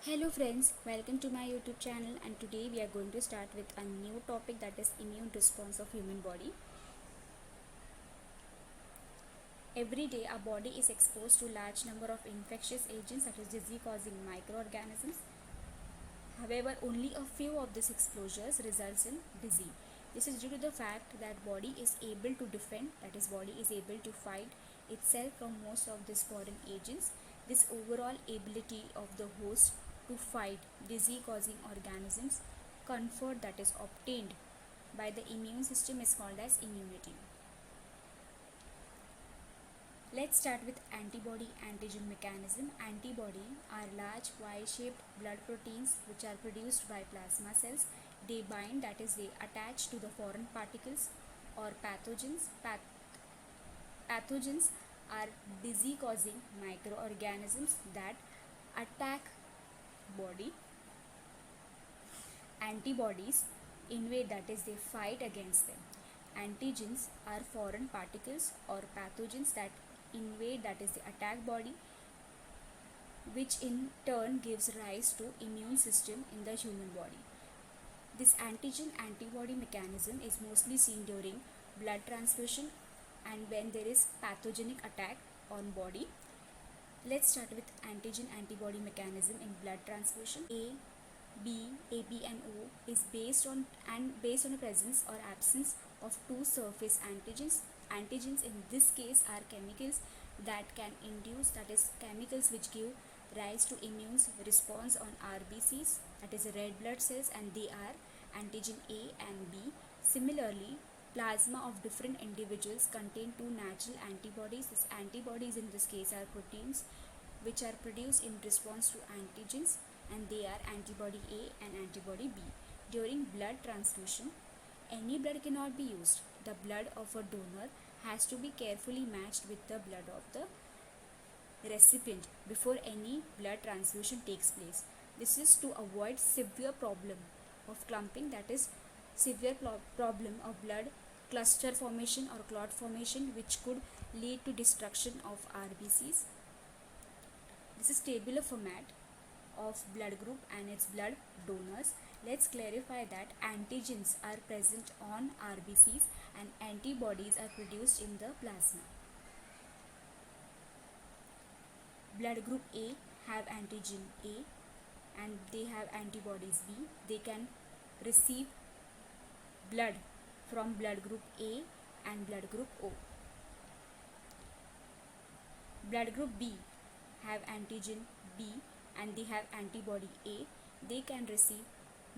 Hello friends, welcome to my YouTube channel, and today we are going to start with a new topic, that is immune response of human body. Every day our body is exposed to large number of infectious agents, such as disease causing microorganisms. However, only a few of these exposures results in disease. This is due to the fact that body is able to defend, that is body is able to fight itself from most of these foreign agents. This overall ability of the host to fight disease causing organisms, comfort that is obtained by the immune system, is called as immunity. Let's start with antibody antigen mechanism. Antibody are large Y-shaped blood proteins which are produced by plasma cells. They bind, that is they attach to the foreign particles or pathogens. Pathogens are disease causing microorganisms that attack body. Antibodies invade, that is they fight against them. Antigens are foreign particles or pathogens that invade, that is they attack body, which in turn gives rise to immune system in the human body. This antigen antibody mechanism is mostly seen during blood transfusion and when there is pathogenic attack on body. Let's start with antigen antibody mechanism in blood transfusion. AB and O is based on the presence or absence of two surface antigens. Antigens in this case are chemicals that can induce, that is chemicals which give rise to immune response on RBCs, that is red blood cells, and they are antigen A and B. Similarly, plasma of different individuals contain two natural antibodies. These antibodies in this case are proteins which are produced in response to antigens, and they are antibody A and antibody B. During blood transfusion, any blood cannot be used. The blood of a donor has to be carefully matched with the blood of the recipient before any blood transfusion takes place. This is to avoid severe problem of clumping, that is severe problem of blood cluster formation or clot formation, which could lead to destruction of RBCs. This is tabular format of blood group and its blood donors. Let's clarify that antigens are present on RBCs and antibodies are produced in the plasma. Blood group A have antigen A and they have antibodies B. They can receive blood from blood group A and blood group O. Blood group B have antigen B and they have antibody A. They can receive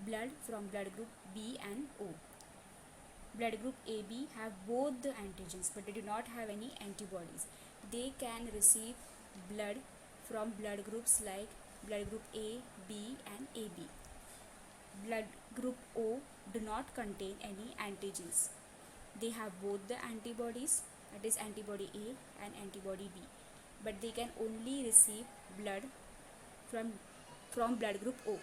blood from blood group B and O. Blood group AB have both the antigens but they do not have any antibodies. They can receive blood from blood groups like blood group A, B and AB. Blood group O do not contain any antigens. They have both the antibodies, that is antibody A and antibody B, but they can only receive blood from blood group O.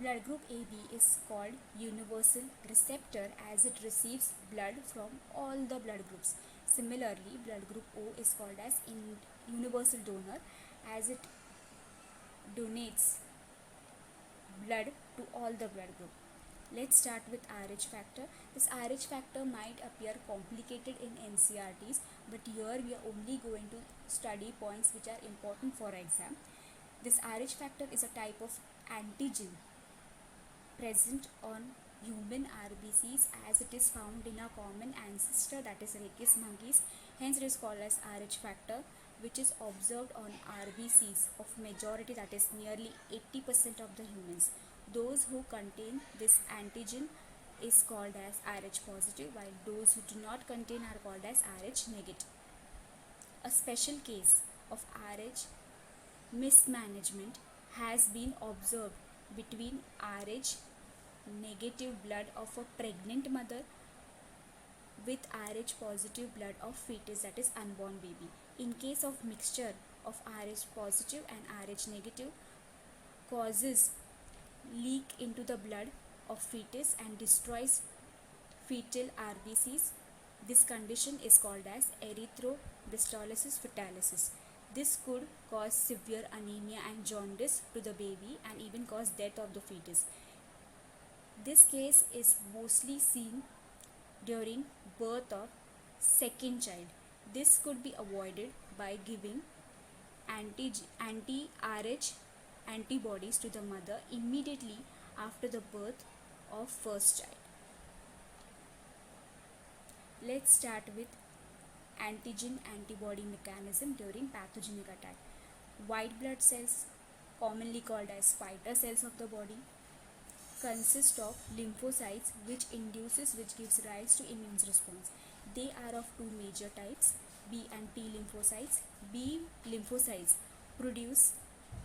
Blood group AB is called universal receptor as it receives blood from all the blood groups. Similarly, blood group O is called as universal donor as it donates blood to all the blood group. Let's start with RH factor. This RH factor might appear complicated in NCRTs, but here we are only going to study points which are important for exam. This RH factor is a type of antigen present on human RBCs as it is found in a common ancestor, that is rhesus monkeys. Hence it is called as RH factor, which is observed on RBCs of majority, that is nearly 80% of the humans. Those who contain this antigen is called as RH positive, while those who do not contain are called as RH negative. A special case of RH mismanagement has been observed between RH negative blood of a pregnant mother with RH positive blood of fetus, that is unborn baby. In case of mixture of RH positive and RH negative, causes leak into the blood of fetus and destroys fetal RBCs. This condition is called as erythrodystolysis fetalis. This could cause severe anemia and jaundice to the baby and even cause death of the fetus. This case is mostly seen during birth of second child. This could be avoided by giving anti-RH antibodies to the mother immediately after the birth of first child. Let's start with antigen antibody mechanism during pathogenic attack. White blood cells, commonly called as spider cells of the body, consist of lymphocytes which gives rise to immune response. They are of two major types, B and T lymphocytes. B lymphocytes produce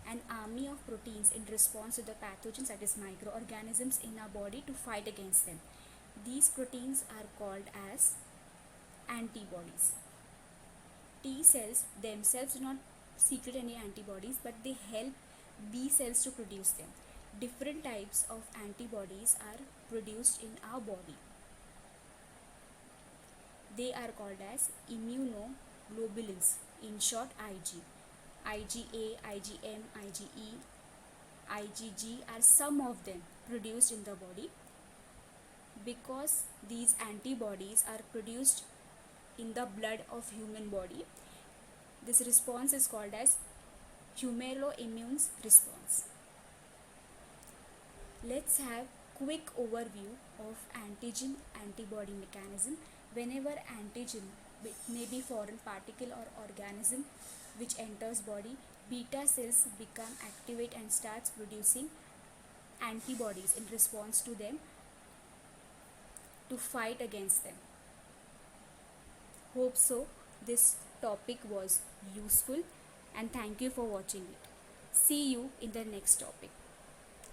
an army of proteins in response to the pathogens, that is microorganisms in our body, to fight against them. These proteins are called as antibodies. T cells themselves do not secrete any antibodies, but they help B cells to produce them. Different types of antibodies are produced in our body. They are called as immunoglobulins, in short IG. IgA, IgM, IgE, IgG are some of them produced in the body. Because these antibodies are produced in the blood of human body, this response is called as humoral-immune response. Let's have quick overview of antigen antibody mechanism. Whenever antigen, may be foreign particle or organism which enters body, beta cells become activate and starts producing antibodies in response to them to fight against them. Hope so this topic was useful, and thank you for watching it. See you in the next topic.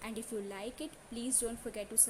And if you like it, please don't forget to subscribe.